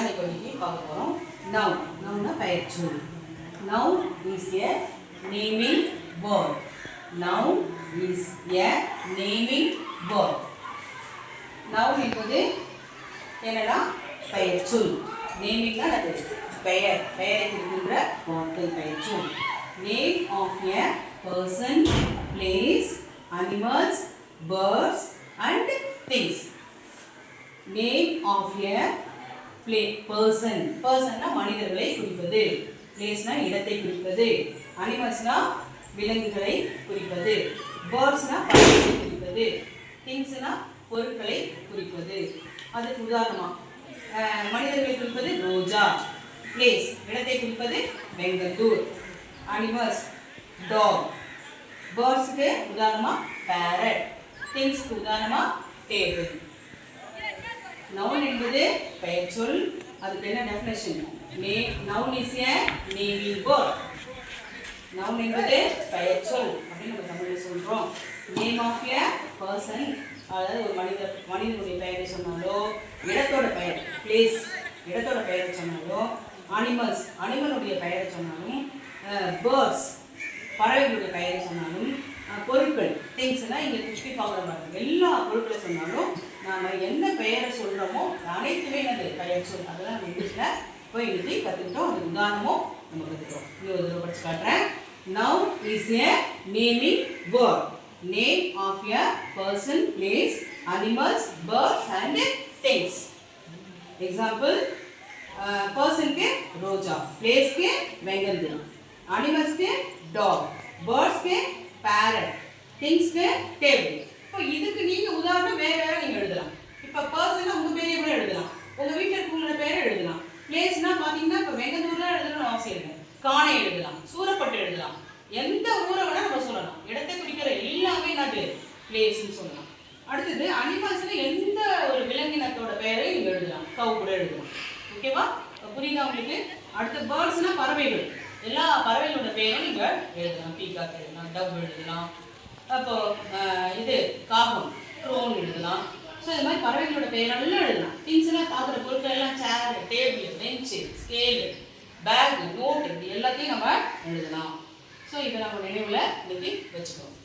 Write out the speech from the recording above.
அதுதான் இப்போ இன்னைக்கு பார்க்க போகிறோம். நவுன். நவுன்னா பெயர்ச்சொல். Noun is a naming word. Noun is a naming word. Noun என்பது என்னன்னா பெயர்ச்சொல். நேமிங்னா அது பெயர், பெயரை குறிக்கின்ற வார்த்தை பெயர்ச்சொல். Name of a person, place, animals, birds and things. Name of a person. Personனா மனிதர்களை குறிப்பது. Placeனா இடத்தை குறிப்பது. Animalsனா விலங்குகளை குறிப்பது. Birdsனா பறவைகளை குறிப்பது. Thingsனா பொருட்களை குறிப்பது. அதுக்கு உதாரணமா மனிதர்களை குறிப்பது ரோஜா. Place இடத்தை குறிப்பது பெங்களூர். Animals dog. Birdsக்கு உதாரணமா parrot. Thingsக்கு உதாரணமா table. Noun என்பது பெயர்ச்சொல். அதுக்கு என்ன definition? Noun is a naming word. Noun என்பது பெயர்ச்சொல் அப்படின்னு நம்ம தமிழ்ல சொல்றோம். Name of a person, அதாவது ஒரு மனிதனுடைய பெயரை சொன்னாலோ, இடத்தோட பெயர் place இடத்தோட பெயரை சொன்னாலோ, animals அனிமலுடைய பெயரை சொன்னாலும், birds பறவைகளுடைய பெயரை சொன்னாலும், பொருட்கள் திங்ஸ்னா இங்கே திருப்பி பார்க்குற மாதிரி எல்லா பொருட்களை சொன்னாலும் நாம் என்ன பெயரை சொல்கிறோமோ அனைத்துமே என்னது பெயர் சொல். அதெல்லாம் நம்ம இங்கிலீஷில் போய் எழுதி கற்றுக்கிட்டோம். அது உதாரணமும் நம்ம கற்றுக்கிறோம். இன்னொரு தடவை படிச்சு காட்டுறேன். Noun is a naming word. Name of a person, place, animals, birds and things. Example, பர்சனுக்கு ரோஜா, பிளேஸ்க்கு வெங்கந்தூர், அனிமல்ஸ்க்கு டாக், பேர்ட்ஸ்க்கு parrot, thingsக்கு table. இப்போ இதுக்கு நீங்க உதாரணம் வேற வேற நீங்க எழுதலாம். இப்போ பர்சனா உங்க பேரே கூட எழுதலாம். உங்க வீட்ல இருக்கவங்களோட பேரை எழுதலாம். பிளேஸ்னா பாத்தீங்கன்னா இப்போ வெங்கந்தூர்ல எழுதணும்னு அவசியம் இல்லை. காணை எழுதலாம், சூரப்பட்டு எழுதலாம். எந்த ஊரை வேணா நம்ம சொல்லலாம். இடத்தை குறிக்கிற எல்லாமே நாட்டு பிளேஸ்ன்னு சொல்லலாம். அடுத்தது அனிமல்ஸ்ல எந்த ஒரு விலங்கினத்தோட பெயரை நீங்க எழுதலாம். கவ் கூட எழுதலாம். ஓகேவா? புரியுதா உங்களுக்கு? அடுத்து பேர்ட்ஸ்னா பறவைகள். எல்லா பறவைகளோட பேரும் நீங்கள் எழுதலாம். பீகாக் எழுதலாம், டவ் எழுதலாம், அப்போ இது காகம், க்ரோன் எழுதலாம். ஸோ இது மாதிரி பறவைகளோட பெயரெல்லாம் எழுதலாம். திங்ஸ்லாம் பார்க்குற பொருட்கள் எல்லாம் சேர், டேபிள், பெஞ்சு, ஸ்கேலு, பேக், நோட்டு, இது எல்லாத்தையும் நம்ம எழுதலாம். ஸோ இதை நம்ம நினைவில் இன்னைக்கு வச்சுக்கோம்.